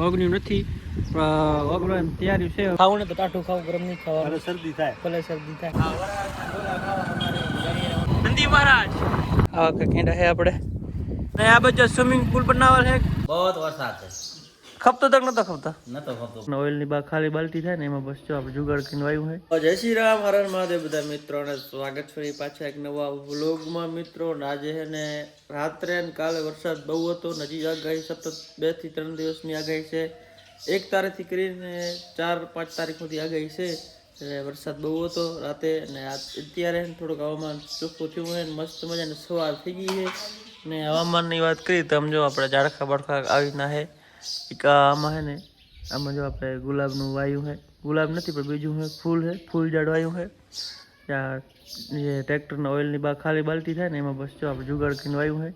ઓગણ્યું નથી ઓગળવાની તૈયારી છે. ખાવું ને તો ટાટું ખાવું, ગરમ નહીં ખાવાનું, શરદી થાય, ભલે શરદી થાય. નંદી મહારાજ આવા કે કેંડા છે આપણે ને આ બાજુ સ્વિમિંગ પુલ બનાવેલ છે. બહુ વરસાદ છે. ખપતો તક નતો ખપતો ઓઇલ ની બા ખાલી બાલટી થાય ને એમાં બસ જો આપણે જુગાડ કરીને વાયું છે. જય શ્રી રામ, હર હર મહાદેવ બધા મિત્રોને સ્વાગત છે પાછા એક નવા વ્લોગમાં. મિત્રો આજે છે ને રાત્રે ને કાલે વરસાદ બહુ હતો. નજી આગાહી સતત 2 થી 3 દિવસની આગાહી છે. 1 તારીખથી કરીને 4-5 તારીખ સુધી આગાહી છે. એટલે વરસાદ બહુ હતો રાતે ને અત્યારે થોડુંક હવામાન ચોખ્ખું થયું હોય ને મસ્ત મજાની સવાર થઈ ગઈ છે. ને હવામાનની વાત કરીએ તો આમ જો આપણે ઝાડખા બડખા આવી રીતના છે. આમાં છે ને આમાં જો આપણે ગુલાબનું વાયુ છે, ગુલાબ નથી પણ બીજું છે ફૂલ છે, ફૂલ ઝાડ વાયુ છે. ત્યાં જે ટ્રેક્ટરના ઓઇલની બા ખાલી બાલટી થાય ને એમાં બસ જો આપણે જુગાડ કરીને વાયુ છે.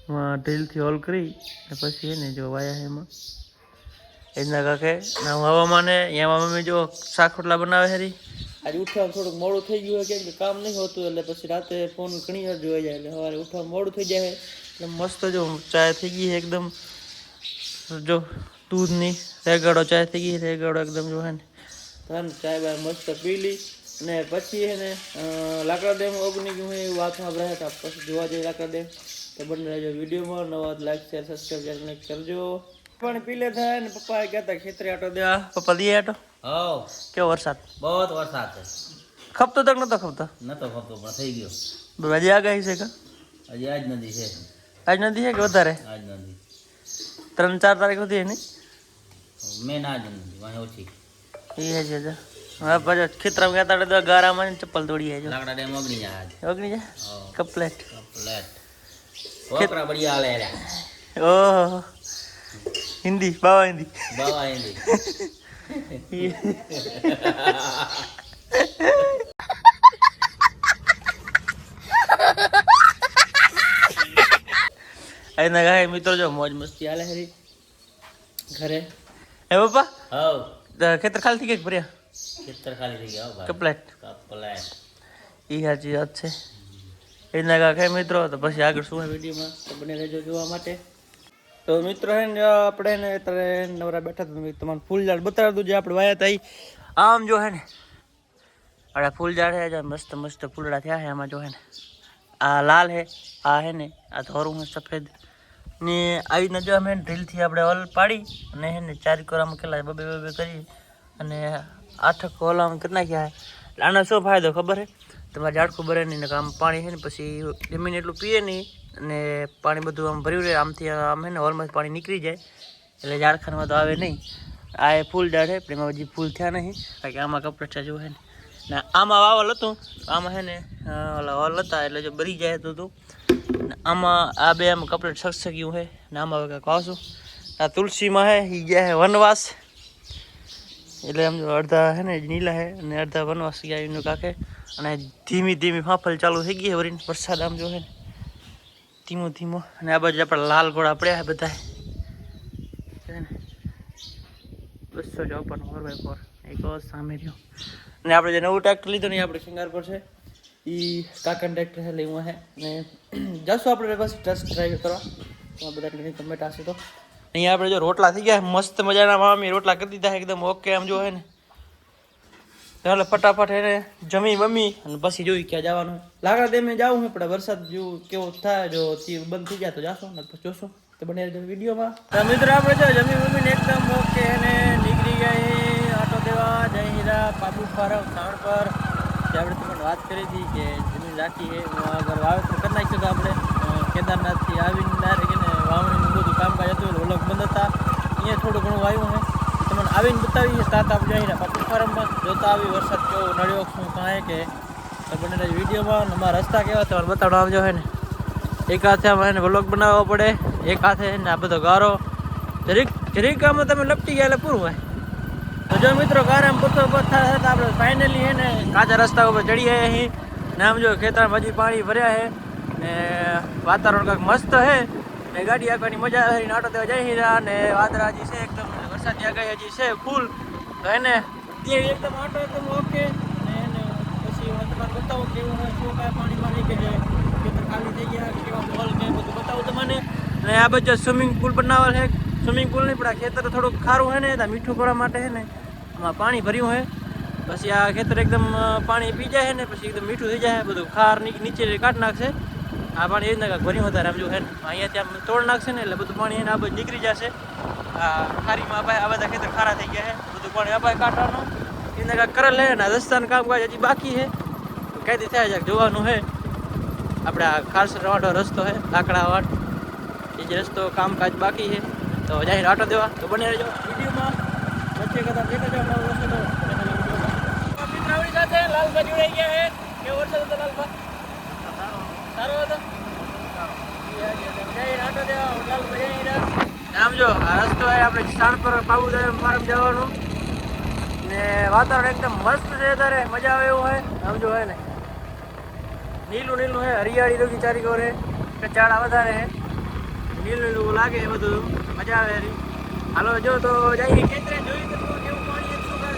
એમાં ઢીલથી હોલ કરી ને પછી છે ને જો વાયા છે એમાં એના કાકે હવામાને એમાં મમ્મી જો શાક રોટલા બનાવે છે. આજે ઉઠવામાં થોડુંક મોડું થઈ ગયું હોય કેમ કે કામ નહીં હોતું એટલે પછી રાતે ફોન ઘણી વાર જોઈ જાય એટલે સવારે ઉઠવામાં મોડું થઈ જાય. એટલે મસ્ત જો ચાય થઈ ગઈ એકદમ, જો દૂધની રેગાડો ચાય થઈ ગઈ, રેગાડો એકદમ જો હે ને ચાય બાય મસ્ત પી લી ને પછી હે ને લાકડા ડેમ ઓગની ગયું એવું વાત સાંભળ્યા હતા. પછી જોવા જઈએ લાકડા ડેમ તો બને રહેજો વિડીયોમાં. નવા લાઈક શેર સબસ્ક્રાઈબ કરજો. પાણી પી લે થાય ને પપ્પા ગયા હતા ખેતરે આટો દેવા. પપ્પા દે આટો. કેવો વરસાદ? બહુ વરસાદ છે. ખપતો તક નતો ખપતો પણ થઈ ગયો. હજી આગાહી છે કા? હજી આજ નદી છે. આજ નદી છે કે વધારે? આજ નદી 3-4 તારીખ સુધી નહીં મેં આજ નદી વાહ ઓછી એ છે. હા પછી ખેતરમાં ગયા હતા ગારામાં ચપ્પલ તોડી જાય. લાકડા ડેમ ઓગણી જાય. ઓગણી જાય કપલેટ છોકરા બઢિયા લે. ઓહો હિન્દી બાવા હિન્દી એના ગાય મિત્રો જો મોજ મસ્તી હાલે હરી ઘરે. હે પપ્પા ખેતર ખાલી થઈ ગયા ભર્યા? ખેતર ખાલી થઈ ગયા. કપલેટ એ સાચી વાત છે. એના કાંઈ મિત્રો તો પછી આગળ શું વિડીયોમાં તો બને રહેજો જોવા માટે. તો મિત્રો હે ને આપણે ને અત્યારે નવરા બેઠા હતા તમારે ફૂલ ઝાડ બતાવી દઉં જે આપણે વાયા હતા. આમ જો હે ને આપણા ફૂલ ઝાડ છે મસ્ત મસ્ત ફૂલડા થયા છે. આમાં જો હે ને આ લાલ છે, આ હે ને આ ધોરું છે સફેદ ને આવી રીતના જો અમે ઢીલથી આપણે હોલ પાડી અને હે ને 4 કોરામાં કેટલા બબે કરી અને 8 હોલામાં કરી નાખ્યા. એટલે આનો શું ફાયદો ખબર છે? તમારે ઝાડખું ભરે નહીં ને આમ પાણી છે ને પછી જમીન એટલું પીએ નહીં અને પાણી બધું આમ ભર્યું રહે. આમથી આમ છે ને હોલમાંથી પાણી નીકળી જાય એટલે ઝાડખાનમાં તો આવે નહીં. આ એ ફૂલ ઝાડ છે પણ એમાં હજી ફૂલ થયા નહીં કારણ કે આમાં કપડા જેવું છે ને આમાં વાવલ હતું. આમાં છે ને ઓલા હોલ હતા એટલે જો ભરી જાય તો આમાં આ બે આમ કપડે સગસગ્યું છે ને આમાં કંઈક વાવશું. આ તુલસીમાં છે એ ગયા છે વનવાસ એટલે આમ અડધા છે ને નીલા છે અને અડધા વનવાસ ગયા એનું કાકે. અને ધીમી ધીમી ફાંફલ ચાલુ થઈ ગઈ વળી વરસાદ આમ જો છે ને ધીમો ધીમો. અને આ બાજુ આપણે લાલ ઘોડા પડ્યા બધા 254 4x4 એક સામે રહ્યો. અને આપણે જે નવું ટ્રેક્ટર લીધું ને આપણે શિંગાર પર છે એ કાકાનું ટ્રેક્ટર છે લેવું છે ને જશું આપણે બસ ટેસ્ટ ડ્રાઈવ કરવા. બધા ઘણી કમેન્ટ હશે તો અહીંયા આપણે જો રોટલા થઈ ગયા મસ્ત મજાના. મામી રોટલા કરી દીધા એકદમ ઓકે આમ જો હે ને ચાલો ફટાફટ એને જમી મમ્મી અને પછી જોઈ ક્યાં જવાનું. લાકડા ડેમે જવું છે પણ વરસાદ જેવું કેવો થાય જો બંધ થઈ જાય તો જાશો ને પછી જોશો તો બને વિડીયોમાં. મિત્રો આપણે જો જમી મમ્મીને એકદમ ઓકે અને નીકળી ગયા આટો દેવા જય હીરા બાબુ ફારમ સ્થાન પર જે આપણે તમને વાત કરી હતી કે જમીન રાખી છે આગળ વાવેતર કરી નાખ્યું હતું આપણે કેદારનાથથી આવીને ડાયરેક્ટ એને વાવણીનું બધું કામકાજ હતું એટલે ઓલગ બંધ હતા. અહીંયા થોડું ઘણું આવ્યું છે તમને આવીને બતાવીએ. સ્ટાર્ટ આપ જઈને બાપુ ફાર્મમાં જોતા આવી વરસાદ કેવો નડ્યો શું કાંઈ કે બને વિડીયોમાં. અમારા રસ્તા કેવા તમારે બતાવડો આવજો છે ને એક હાથે આમાં એને વ્લોગ બનાવવો પડે, એક હાથે ને આ બધો ગારો જરીક આમાં તમે લપટી ગયા એટલે પૂરું હોય. તો જો મિત્રો ગારામ પૂછો થાય તો આપણે ફાઇનલી છે ને કાચા રસ્તા ઉપર ચડી ગયા અહીં ને આમ જો ખેતરમાં હજી પાણી ભર્યા છે ને વાતાવરણ કાંઈક મસ્ત છે ને ગાડી આખવાની મજા આવે. આટો દેવા જઈ રહ્યા ને વાદળા હજી છે એકદમ વરસાદની આગાહી હજી છે ફૂલ. તો એને ત્યાં એકદમ આટો એકદમ ઓકે ને એને પછી હું તમારે બતાવું કેવું હોય શું કાંઈ પાણીમાં નહીં કે જે ખેતર ખાલી થઈ ગયા કેવા મોલ કે બધું બતાવું તમને. અને આ બાજુ સ્વિમિંગ પુલ બનાવેલ છે સ્વિમિંગ પુલ નહીં પણ આ ખેતર થોડુંક ખારું છે ને ત્યાં મીઠું કરવા માટે છે ને આમાં પાણી ભર્યું છે. પછી આ ખેતર એકદમ પાણી પી જાય ને પછી એકદમ મીઠું થઈ જાય, બધું ખાર નીચે કાઢી નાખશે. આ પાણી એ રીતના કાંઈક ભર્યું હતા સમજો છે ને, અહીંયા ત્યાં તોડ નાખશે ને એટલે બધું પાણી એને આ બધું નીકળી જશે. આ ખારીમાં આ બધા ખેતર ખારા થઈ ગયા છે, બધું પાણી આ કાઢવાનું એને કાંઈક કરે લે ને. રસ્તાનું કામકાજ હજી બાકી છે, કાંઈથી થાય જાય જોવાનું છે. આપણે આ ખારસર વાટો રસ્તો છે, લાકડા વાટ એ જે રસ્તો કામકાજ બાકી છે. તો જાહેર આટો દેવા તો બને રહેજો વિડીયોમાં. વચ્ચે કદાચ દેખાય જાય આપણો રસ્તો તો મિત્ર આપણી સાથે લાલભા જોડાઈ ગયા છે. કેવો વરસાદ હતો લાલભા? સારો હતો. જાહેર આટો દેવા લાલભા જઈ રહ્યા. આમ જો આ રસ્તો છે આપણે સ્થાન પર બાબુદામ માર્ગ જવાનું ને વાતાવરણ એકદમ મસ્ત છે, અત્યારે મજા આવે એવું હોય. આમ જો હે ને નીલું નીલું હે, હરિયાળી રોગી ચારી કોર હે, કચાડા વધારે હે, નીલું નીલું લાગે બધું, મજા આવે એની. હાલો જો તો જઈએ ખેતરે જોઈ કેવું પાણી શું કરે.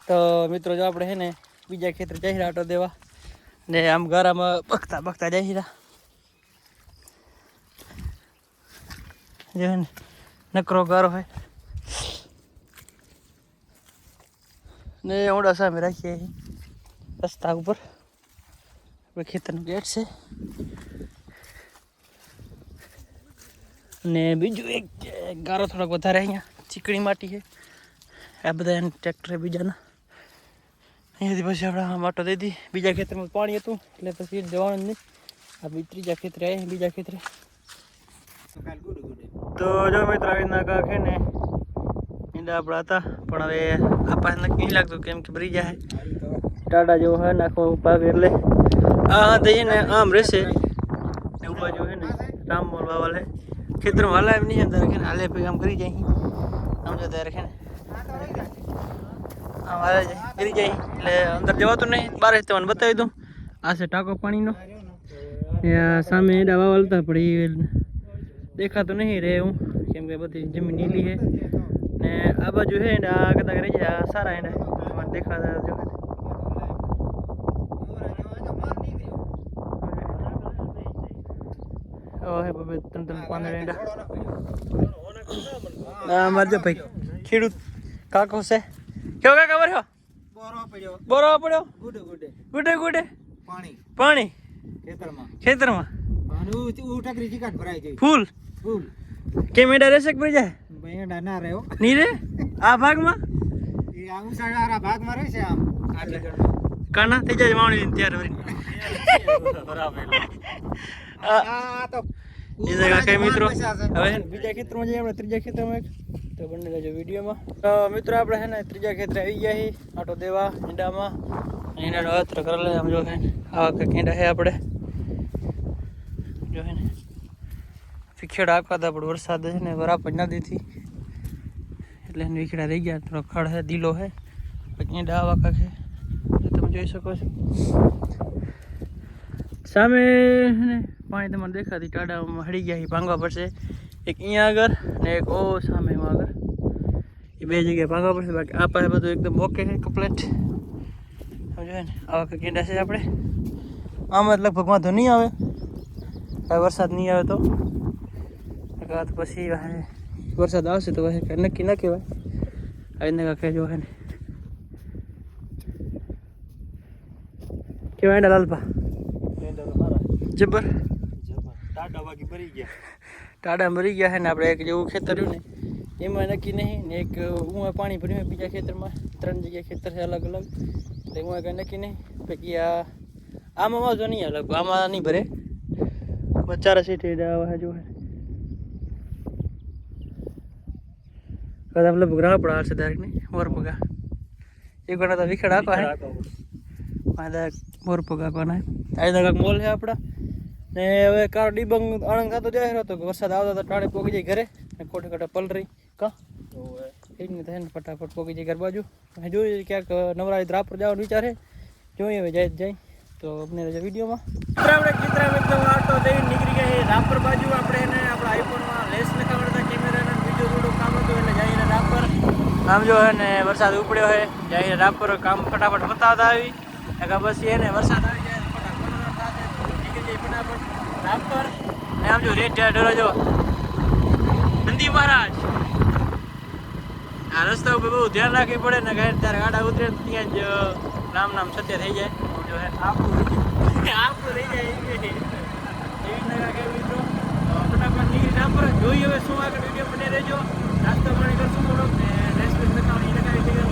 તો મિત્રો જો આપણે હે ને બીજા ખેતરે જઈ આટો દેવા ને આમ ગારામાં બખતા બખતા જઈ જો ને નકરો ગારો હોય ને ઊંડા સામે રાખીએ રસ્તા ઉપર. ખેતરનું ગેટ છે અને બીજું એક ગારો થોડોક વધારે અહીંયા ચીકણી માટી છે. આ બધા એને ટ્રેક્ટરે બીજાના અહીંયાથી પછી આપણે માટો દઈ દી. બીજા ખેતરમાં પાણી હતું એટલે પછી જવાનું જ નહીં. આ ત્રીજા ખેતરે આવ્યા બીજા ખેતરે. તો જો મિત્રો આવી રીતના કાંક છે ને ઈંડા આપણા હતા પણ હવે આપણને નક્કી નહીં લાગતું કેમ કે ભરી જાય ટાટા જેવો હોય નાખો પાક એટલે આ દઈએ ને આમ રહેશે એવું બાજુ છે ને રામમોલ વાવાલે ખેતરમાં હાલે એમ નહીં અંદર કે હાલે પછી આમ કરી જાય આમ જતા રાખે ને આમ હાલે જાય કરી જાય એટલે અંદર જવાતું નહીં. બહાર તમને બતાવી દઉં. આ છે ટાંકો પાણીનો. સામે એડા વાવલ હતા પણ એ દેખાતું નહીં રહે હું કેમ કે બધી જમીન નીલી છે ને આ બાજુ છે ને આ કદાચ રહી જાય. આ સારા એડા તમારે દેખાતા જો મારજો ભાઈ ખેડૂત કાકો છે. કેવો કાકા વર્યો? બોરો પડ્યો ગુડે ગુડે પાણી ખેતરમાં ફૂલ કેમ એડા રહેશે કે ભરી જાય? નહીં રે આ ભાગમાં કાના થઈ જાય વાવણી ત્યારે મિત્રો. હવે બીજા ખેતરમાં જઈએ આપણે ત્રીજા ખેતરમાં તો બંને રહેજો વિડીયોમાં. તો મિત્રો આપણે છે ને ત્રીજા ખેતરે આવી ગયા છીએ આટો દેવા ઈંડામાં. ઈંડાનો અત્ર કરી લે આમ જો છે આવા કંઈક ઈંડા છે આપણે જો છે ને વિખેડા આખા હતા પણ વરસાદ છે ને બરાબર નદીથી એટલે એને વિખેડા રહી ગયા. થોડો ખડ છે દીલો છે પછી ઈંડા આવા કાંક છે જે તમે જોઈ શકો છો. સામે ને પાણી તમારે દેખાતી ટાડામાં હળી ગયા ભાંગવા પડશે. એક અહીંયા આગળ ને એક ઓ સામે આગળ એ બે જગ્યાએ ભાંગવા પડશે. બાકી આ પાસે બધું એકદમ ઓકે છે કમ્પ્લેટ. સમજો ને આવા કંઈક ઈંડા છે આપણે. આમાં લગભગ વાંધો નહીં આવે કાંઈ વરસાદ નહીં આવે તો પછી વરસાદ આવશે તો કાંઈ નક્કી ના કહેવાય. આવીને કાંઈ જો હે ને કેવા ઈંડા લાલપા જબર ટાડા મરી ગયા છે ને. આપણે એક જેવું ખેતર રહ્યું ને એમાં નક્કી નહીં ને એક હું પાણી ભર્યું બીજા ખેતરમાં 3 જગ્યાએ ખેતર છે અલગ અલગ એટલે હું કાંઈ નક્કી નહીં. પછી આમાં વાંધો નહીં આવે લગભગ આમાં નહીં ભરે ચારા સીટ જો કદાચ લગભગ રાપડા હાલશે ડાયરેક્ટ નહીં મોરપગા એક ગણા તો વિખેડ આપવા હે મોરપગા કોના આ કાંક મોલ છે આપણા ને. હવે કાર ડિબંગ આણંદ ખાતો જાય તો વરસાદ આવતો તો ટાળે પોગી જાય ઘરે ને ખોટે ખોટા પલરી કા એ જ નહીં થાય ને ફટાફટ પોગી જાય ઘર બાજુ. જોઈએ ક્યાંક નવરાત્રી રાપર જવાનો વિચાર છે જોઈએ હવે જાય જાય તો અમને વિડીયોમાં આપણે ખેતરામાં એકદમ આટો જઈને નીકળી ગયા છે રાપર બાજુ. આપણે એને આપણા આઈફોનમાં લેસ નથી આવડતા કેમેરાને બીજું થોડું કામ હતું એટલે જઈને રાપર આમ જો હે ને વરસાદ ઉપડ્યો છે જઈને રાપર કામ ફટાફટ બતાવતા આવી પછી એને વરસાદ આવી જાય ફટાફટ નીકળી જાય ફટાફટ રાપર ને આમ જો રેટ ડરો જો નંદી મહારાજ. આ રસ્તા ઉપર બહુ ધ્યાન રાખવી પડે ને, ગાય ત્યારે ગાડા ઉતરે ને ત્યાં જ નામ સત્ય થઈ જાય. જો હે આપણું થઈ જાય એવી નગા કે મિત્રો ફટાફટ નીકળી ના પર જોઈએ હવે શું આગળ વિડીયો બને રહેજો. નાસ્તો પાણી કરશું થોડોક ને નેક્સ્ટ બતાવવાની લગાવી દઈએ.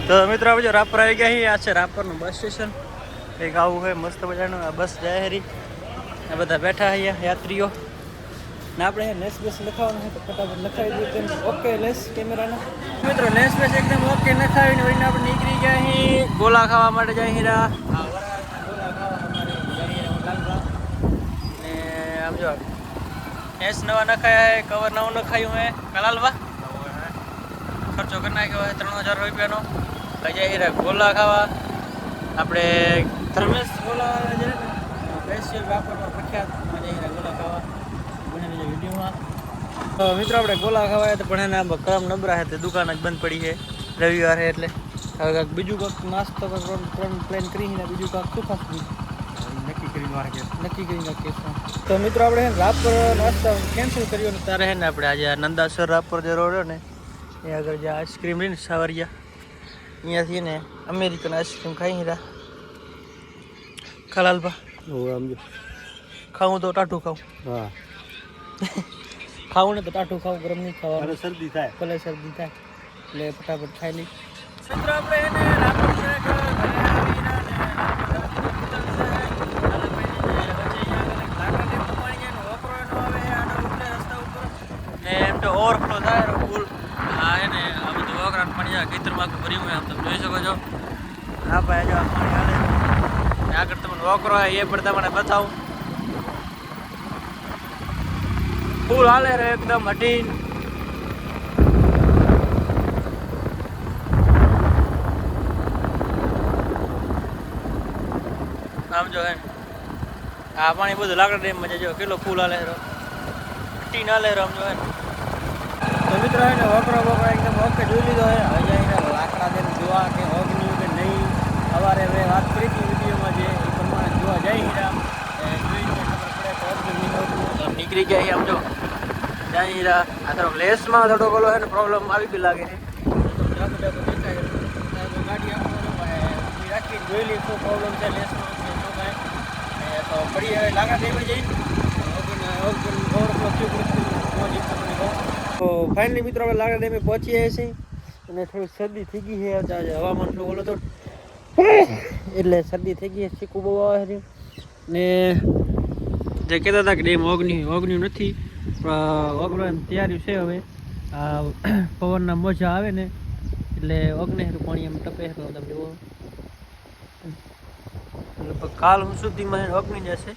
તો મિત્રો આપણે જો રાપર આવી ગયા છીએ. આ છે રાપરનું બસ સ્ટેશન. એક આવું હોય મસ્ત મજાનું. આ બસ જાય હરી. આ બધા બેઠા અહીંયા યાત્રીઓ ને આપણે લેસ બેસ લખાવવાનું છે તો ફટાફટ લખાવી દઈએ તેમ. ઓકે લેસ કેમેરાના મિત્રો લેસ બેસ એકદમ ઓકે લખાવીને વળીને આપણે નીકળી ગયા અહીં ગોલા ખાવા માટે જાય હીરા. ગોલા ખાવા ને આમ જો એસ નવા નખાયા હે, કવર નવું નખાયું હે કલાલવા. ખર્ચો કરી નાખ્યો હોય 3000 રૂપિયાનો. જાય હીરા ગોલા ખાવા. આપણે ધર્મેશ ગોલા જે ને સ્પેશિયલ વાપરવા પ્રખ્યાત જાય હીરા ગોલા ખાવા. વિડીયોમાં મિત્રો આપણે ગોલા ખવાય તો પણ એના કરમ નબરા છે તે દુકાન જ બંધ પડી છે રવિવાર છે એટલે. હવે કાંઈક બીજું કાંઈક નાસ્તો પ્લાન કરીને બીજું કાંઈક શું ખાશું નક્કી કરી નાખીએ. તો મિત્રો આપણે રાપર નાસ્તા કેન્સલ કર્યો ને ત્યારે છે ને આપણે આજે આ નંદાસર રાપર જે રોડ ને એ આગળ જે આઈસ્ક્રીમ રહી ને સાવરિયા અહીંયાથી ને અમેરિકન આઈસ્ક્રીમ ખાઈ રહ્યા ખલાલભા. ખાવું તો ટાટું ખાવું. હા ખાવું ને તો ટાટું ખાવું, ગરમ નહીં ખાવાનું. શરદી થાય ભલે શરદી થાય એટલે ફટાફટ ખાઈ લઈ. મિત્રો આપણે એને રાપર છે કે એમ તો ઓવરફ્લો થાય ફૂલ. હા એને આ બધું વગરાટ પાણી જાય ખેતરમાં ભર્યું હોય આમ તમે જોઈ શકો છો. હા ભાઈ જો પાણી હાલે આગળ તમને વોકરો એ પણ તમને બતાવું. ફૂલ હાલે રે એકદમ હટી. આમ જો હે આ પાણી બધું લાકડા ડેમમાં જો કેટલો ફૂલ હાલે રો હટી ના લે આમ જો હે. તો મિત્રો હે ને વકરો એકદમ ઓકે જોઈ લીધો હે. હવે અહીંયા લાકડા દે જોવા કે ઓગન્યું કે નહીં. સવારે હવે વાત કરી હતી વિડીયોમાં જે એ પ્રમાણે જોવા જાય હીરા જોઈને ખબર પડે તો ઓગન્યું નીકળી ગયા આમ જો જાય હીરા. આ તરફ લેસમાં થોડો ગોલો હે ને પ્રોબ્લેમ આવી બી લાગે છે. ગાડી રાખી જોઈ લઈએ શું પ્રોબ્લેમ છે લેસમાં શું કાંઈ તો ફરી હવે લાકડા દેવા જઈ તો ફાઇનલી મિત્રો હવે લાકડા ડેમે પહોંચી આવ્યા છીએ અને થોડી શરદી થઈ ગઈ છે. આજે હવામાન થોડું ઓલો તો એટલે શરદી થઈ ગઈ છે. ચીકુ બહુ આવે છે ને જે કહેતા હતા કે ડેમ ઓગણ્યું નથી. ઓગળો એમ તૈયારી છે. હવે આ પવનના મોજા આવે ને એટલે ઓગણેરું પાણી એમ ટપે તો તમે જુઓ લગભગ કાલ સુધીમાં ઓગણી જશે.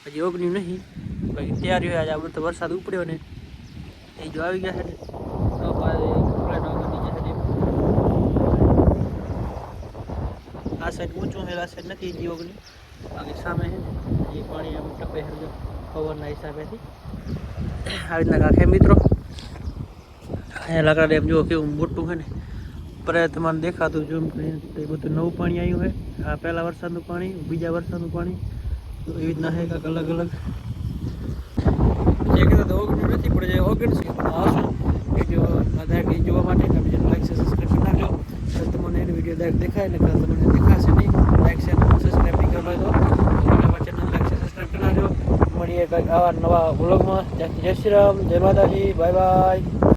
હજી ઓગણ્યું નહીં બાકી તૈયારી હોય. આજે આપણે તો વરસાદ ઉપડ્યો ને એ જો આવી ગયા છે ને તો આ સાઈડ ઊંચું છે આ સાઈડ નથી હજી ઓગણી. બાકી સામે છે ને એ પાણી એમ ટપે છે પવનના હિસાબેથી. આવી રીતના કાંખે મિત્રો અહીંયા લાકડા ડેમ જુઓ કેવું મોટું છે ને પર તમારે દેખાતું ઝૂમ કરીને તો એ બધું નવું પાણી આવ્યું હોય. આ પહેલાં વરસાદનું પાણી બીજા વરસાદનું પાણી તો એવી રીતના છે કાંઈક અલગ અલગ. જે કહેતા તો ઓગણ્યું નથી પણ જે ઓગણ છે આવશું વિડીયો વધારે જોવા માટે તમે લાઈક છે સબસ્ક્રાઈબ કરી નાખજો. તો તમને એનો વિડીયો ડાયરેક્ટ દેખાય ને તમને દેખાશે નહીં. લાઈક છે સબસ્ક્રાઈબ નહીં કરવા દો ચેનલ લાઈક છે સબસ્ક્રાઈબ કરી નાખજો. મળીએ કંઈક આવા નવા વ્લોગમાં. જય શ્રી રામ, જય માતાજી, બાય બાય.